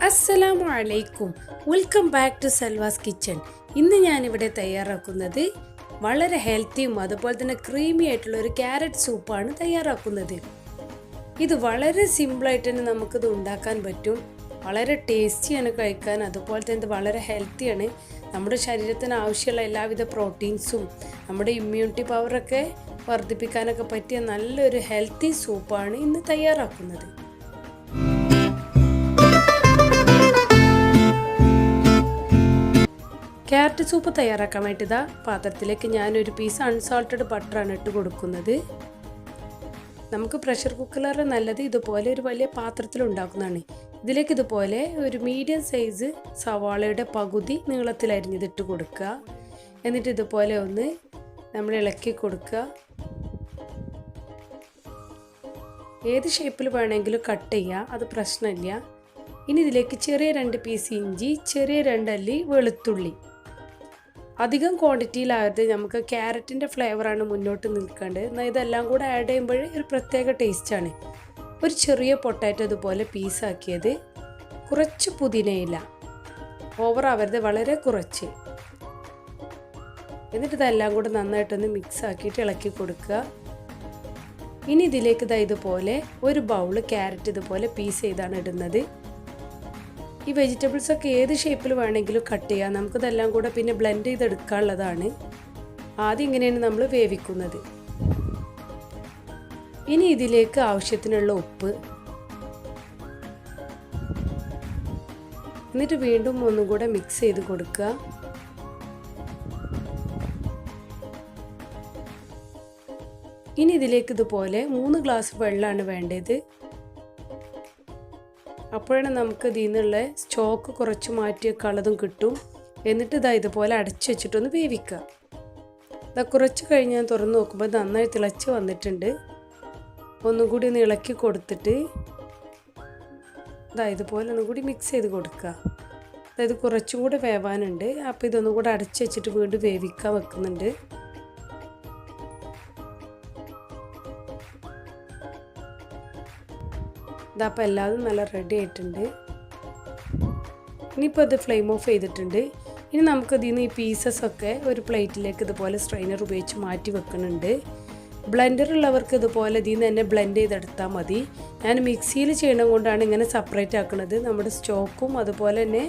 Assalamualaikum. Welcome back to Salva's kitchen. ഇന്ന് ഞാൻ ഇവിടെ തയ്യാറാക്കുന്നത് വളരെ ഹെൽത്തിയും അതുപോലെ തന്നെ ക്രീമി ആയിട്ടുള്ള ഒരു ക്യാരറ്റ് സൂപ്പാണ് തയ്യാറാക്കുന്നത്. ഇത് വളരെ സിമ്പിളായിട്ട് തന്നെ നമുക്കിത് ഉണ്ടാക്കാൻ പറ്റും. വളരെ ടേസ്റ്റിയാണ് കഴിക്കാൻ, അതുപോലെ തന്നെ ഇത് വളരെ ഹെൽത്തിയാണ്. നമ്മുടെ ശരീരത്തിന് ആവശ്യമുള്ള എല്ലാവിധ പ്രോട്ടീൻസും നമ്മുടെ ഇമ്മ്യൂണിറ്റി പവറൊക്കെ വർദ്ധിപ്പിക്കാനൊക്കെ പറ്റിയ നല്ലൊരു ഹെൽത്തി സൂപ്പാണ് ഇന്ന് തയ്യാറാക്കുന്നത്. ക്യാരറ്റ് സൂപ്പ് തയ്യാറാക്കാൻ വേണ്ടി ഇതാ പാത്രത്തിലേക്ക് ഞാനൊരു പീസ് അൺസാൾട്ടഡ് ബട്ടറാണ് ഇട്ട് കൊടുക്കുന്നത്. നമുക്ക് പ്രഷർ കുക്കറിലേറെ നല്ലത് ഇതുപോലെ ഒരു വലിയ പാത്രത്തിൽ ഉണ്ടാക്കുന്നതാണ്. ഇതിലേക്ക് ഇതുപോലെ ഒരു മീഡിയം സൈസ് സവാളയുടെ പകുതി നീളത്തിൽ അരിഞ്ഞിട്ട് കൊടുക്കുക. എന്നിട്ട് ഇതുപോലെ ഒന്ന് നമ്മൾ ഇളക്കി കൊടുക്കുക. ഏത് ഷേപ്പിൽ വേണമെങ്കിലും കട്ട് ചെയ്യുക, അത് പ്രശ്നമില്ല. ഇനി ഇതിലേക്ക് ചെറിയ 2 പീസ് ഇഞ്ചി, ചെറിയ 2 അല്ലി വെളുത്തുള്ളി. അധികം ക്വാണ്ടിറ്റിയിലായത് നമുക്ക് ക്യാരറ്റിൻ്റെ ഫ്ലേവറാണ് മുന്നോട്ട് നിൽക്കേണ്ടത്. എന്നാൽ ഇതെല്ലാം കൂടെ ആഡ് ചെയ്യുമ്പോൾ ഒരു പ്രത്യേക ടേസ്റ്റാണ്. ഒരു ചെറിയ പൊട്ടാറ്റോ ഇതുപോലെ പീസാക്കിയത്, കുറച്ച് പുതിനയില, ഓവർ ആവരുത്, വളരെ കുറച്ച്. എന്നിട്ട് ഇതെല്ലാം കൂടെ നന്നായിട്ടൊന്ന് മിക്സ് ആക്കിയിട്ട് ഇളക്കി കൊടുക്കുക. ഇനി ഇതിലേക്ക് ഇതുപോലെ ഒരു ബൗള് ക്യാരറ്റ് ഇതുപോലെ പീസ് ചെയ്താണ് ഇടുന്നത്. ഈ വെജിറ്റബിൾസ് ഒക്കെ ഏത് ഷേപ്പിൽ വേണമെങ്കിലും കട്ട് ചെയ്യാം. നമുക്കിതെല്ലാം കൂടെ പിന്നെ ബ്ലെൻഡ് ചെയ്തെടുക്കാനുള്ളതാണ്. ആദ്യം ഇങ്ങനെയാണ് നമ്മൾ വേവിക്കുന്നത്. ഇനി ഇതിലേക്ക് ആവശ്യത്തിനുള്ള ഉപ്പ്, എന്നിട്ട് വീണ്ടും ഒന്നും കൂടെ മിക്സ് ചെയ്ത് കൊടുക്കുക. ഇനി ഇതിലേക്ക് ഇതുപോലെ 3 ഗ്ലാസ് വെള്ളമാണ് വേണ്ടത്. അപ്പോഴാണ് നമുക്ക് ഇതിൽ നിന്നുള്ള സ്റ്റോക്ക് കുറച്ച് മാറ്റിയൊക്കെയുള്ളതും കിട്ടും. എന്നിട്ട് ഇതുപോലെ അടച്ചു വെച്ചിട്ടൊന്ന് വേവിക്കുക. കുറച്ച് കഴിഞ്ഞ് ഞാൻ തുറന്ന് നോക്കുമ്പോൾ നന്നായി തിളച്ച് വന്നിട്ടുണ്ട്. ഒന്നും കൂടി ഒന്ന് ഇളക്കി കൊടുത്തിട്ട് ഇതുപോലെ ഒന്നും കൂടി മിക്സ് ചെയ്ത് കൊടുക്കുക. അതായത് കുറച്ചും കൂടി വേവാനുണ്ട്. അപ്പോൾ ഇതൊന്നും കൂടെ അടച്ചു വെച്ചിട്ട് വീണ്ടും വേവിക്കാൻ വെക്കുന്നുണ്ട്. ഇതപ്പോൾ എല്ലാതും നല്ല റെഡി ആയിട്ടുണ്ട്. ഇനിയിപ്പോൾ ഇത് ഫ്ലെയിം ഓഫ് ചെയ്തിട്ടുണ്ട്. ഇനി നമുക്ക് ഇതിൽ നിന്ന് ഈ പീസസൊക്കെ ഒരു പ്ലേറ്റിലേക്ക് ഇതുപോലെ സ്ട്രെയിനർ ഉപയോഗിച്ച് മാറ്റി വെക്കുന്നുണ്ട്. ബ്ലെൻഡർ ഉള്ളവർക്ക് ഇതുപോലെ ഇതിൽ നിന്ന് തന്നെ ബ്ലെൻഡ് ചെയ്തെടുത്താൽ മതി. ഞാൻ മിക്സിയിൽ ചെയ്യണത് കൊണ്ടാണ് ഇങ്ങനെ സെപ്പറേറ്റ് ആക്കുന്നത്. നമ്മുടെ സ്റ്റോക്കും അതുപോലെ തന്നെ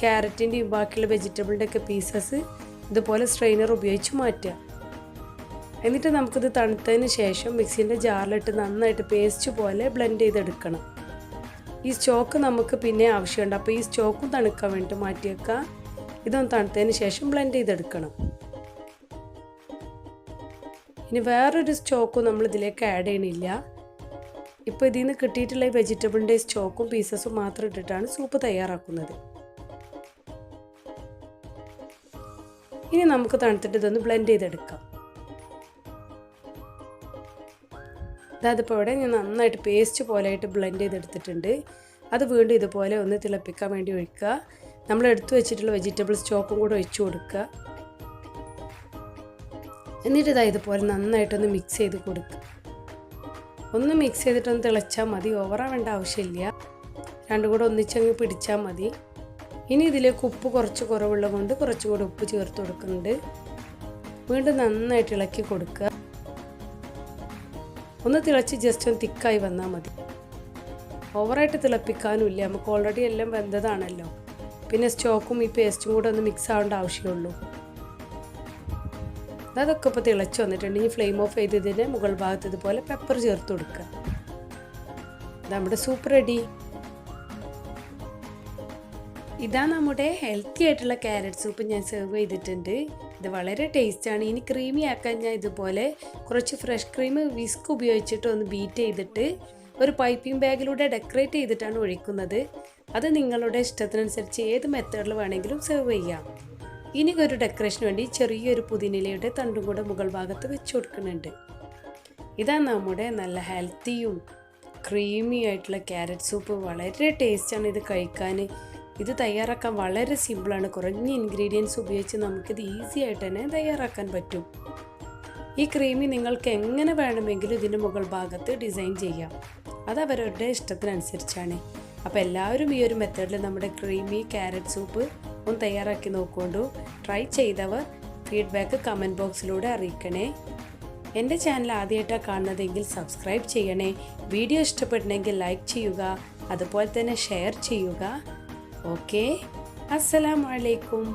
ക്യാരറ്റിൻ്റെയും ബാക്കിയുള്ള വെജിറ്റബിളിൻ്റെ ഒക്കെ പീസസ് ഇതുപോലെ സ്ട്രെയിനർ ഉപയോഗിച്ച് മാറ്റുക. എന്നിട്ട് നമുക്കിത് തണുത്തതിന് ശേഷം മിക്സിൻ്റെ ജാറിലിട്ട് നന്നായിട്ട് പേസ്റ്റ് പോലെ ബ്ലെൻഡ് ചെയ്തെടുക്കണം. ഈ സ്റ്റോക്ക് നമുക്ക് പിന്നെ ആവശ്യമുണ്ട്. അപ്പോൾ ഈ സ്റ്റോക്കും തണുക്കാൻ വേണ്ടി മാറ്റി വെക്കുക. ഇതൊന്ന് തണുത്തതിന് ശേഷം ബ്ലെൻഡ് ചെയ്തെടുക്കണം. ഇനി വേറൊരു സ്റ്റോക്കും നമ്മൾ ഇതിലേക്ക് ആഡ് ചെയ്യണില്ല. ഇപ്പോൾ ഇതിൽ നിന്ന് കിട്ടിയിട്ടുള്ള ഈ വെജിറ്റബിളിൻ്റെ സ്റ്റോക്കും പീസസും മാത്രം ഇട്ടിട്ടാണ് സൂപ്പ് തയ്യാറാക്കുന്നത്. ഇനി നമുക്ക് തണുത്തിട്ട് ഇതൊന്ന് ബ്ലെൻഡ് ചെയ്തെടുക്കാം. അതിപ്പോൾ ഇവിടെ ഞാൻ നന്നായിട്ട് പേസ്റ്റ് പോലെയായിട്ട് ബ്ലെൻഡ് ചെയ്തെടുത്തിട്ടുണ്ട്. അത് വീണ്ടും ഇതുപോലെ ഒന്ന് തിളപ്പിക്കാൻ വേണ്ടി ഒഴിക്കുക. നമ്മൾ എടുത്തു വെച്ചിട്ടുള്ള വെജിറ്റബിൾ സ്റ്റോക്കും കൂടെ ഒഴിച്ചു കൊടുക്കുക. എന്നിട്ട് ഇതുപോലെ നന്നായിട്ടൊന്ന് മിക്സ് ചെയ്ത് കൊടുക്കുക. ഒന്ന് മിക്സ് ചെയ്തിട്ടൊന്ന് തിളച്ചാൽ മതി, ഓവറാവേണ്ട ആവശ്യമില്ല. രണ്ടും കൂടെ ഒന്നിച്ചങ്ങ് പിടിച്ചാൽ മതി. ഇനി ഇതിലേക്ക് ഉപ്പ് കുറച്ച് കുറവുള്ളത് കൊണ്ട് കുറച്ചും കൂടെ ഉപ്പ് ചേർത്ത് കൊടുക്കുന്നുണ്ട്. വീണ്ടും നന്നായിട്ട് ഇളക്കി കൊടുക്കുക. ഒന്ന് തിളച്ച് ജസ്റ്റ് ഒന്ന് തിക്കായി വന്നാൽ മതി. ഓവറായിട്ട് തിളപ്പിക്കാനും ഇല്ല, നമുക്ക് ഓൾറെഡി എല്ലാം വെന്തതാണല്ലോ. പിന്നെ സ്റ്റോക്കും ഈ പേസ്റ്റും കൂടെ ഒന്ന് മിക്സ് ആവേണ്ട ആവശ്യമുള്ളൂ. അതൊക്കെ ഇപ്പോൾ തിളച്ച് വന്നിട്ടുണ്ട്. ഇനി ഫ്ലെയിം ഓഫ് ചെയ്തതിന് മുകൾ ഭാഗത്ത് ഇതുപോലെ പെപ്പർ ചേർത്ത് കൊടുക്കുക. നമ്മുടെ സൂപ്പ് റെഡി. ഇതാ നമ്മുടെ ഹെൽത്തി ആയിട്ടുള്ള ക്യാരറ്റ് സൂപ്പ് ഞാൻ സെർവ് ചെയ്തിട്ടുണ്ട്. ഇത് വളരെ ടേസ്റ്റാണ്. ഇനി ക്രീമി ആക്കാൻ ഞാൻ ഇതുപോലെ കുറച്ച് ഫ്രഷ് ക്രീം വിസ്ക് ഉപയോഗിച്ചിട്ട് ഒന്ന് ബീറ്റ് ചെയ്തിട്ട് ഒരു പൈപ്പിംഗ് ബാഗിലൂടെ ഡെക്കറേറ്റ് ചെയ്തിട്ടാണ് ഒഴിക്കുന്നത്. അത് നിങ്ങളുടെ ഇഷ്ടത്തിനനുസരിച്ച് ഏത് മെത്തേഡിൽ വേണമെങ്കിലും സെർവ് ചെയ്യാം. ഇനി ഒരു ഡെക്കറേഷന് വേണ്ടി ചെറിയൊരു പുതിനയിലയുടെ തണ്ടും കൂടെ മുകൾ ഭാഗത്ത് വെച്ച് കൊടുക്കുന്നുണ്ട്. ഇതാണ് നമ്മുടെ നല്ല ഹെൽത്തിയും ക്രീമി ആയിട്ടുള്ള ക്യാരറ്റ് സൂപ്പ്. വളരെ ടേസ്റ്റാണ് ഇത് കഴിക്കാൻ. ഇത് തയ്യാറാക്കാൻ വളരെ സിമ്പിളാണ്. കുറഞ്ഞ ഇൻഗ്രീഡിയൻസ് ഉപയോഗിച്ച് നമുക്കിത് ഈസി ആയിട്ട് തന്നെ തയ്യാറാക്കാൻ പറ്റും. ഈ ക്രീമി നിങ്ങൾക്ക് എങ്ങനെ വേണമെങ്കിലും ഇതിൻ്റെ മുകൾ ഭാഗത്ത് ഡിസൈൻ ചെയ്യാം. അത് അവരുടെ ഇഷ്ടത്തിനനുസരിച്ചാണ്. അപ്പോൾ എല്ലാവരും ഈ ഒരു മെത്തേഡിൽ നമ്മുടെ ക്രീമി ക്യാരറ്റ് സൂപ്പ് ഒന്ന് തയ്യാറാക്കി നോക്കൊണ്ടു. ട്രൈ ചെയ്തവർ ഫീഡ്ബാക്ക് കമൻറ്റ് ബോക്സിലൂടെ അറിയിക്കണേ. എൻ്റെ ചാനൽ ആദ്യമായിട്ടാണ് കാണുന്നതെങ്കിൽ സബ്സ്ക്രൈബ് ചെയ്യണേ. വീഡിയോ ഇഷ്ടപ്പെടണമെങ്കിൽ ലൈക്ക് ചെയ്യുക, അതുപോലെ തന്നെ ഷെയർ ചെയ്യുക. ഓക്കെ, അസ്സലാമു അലൈക്കും.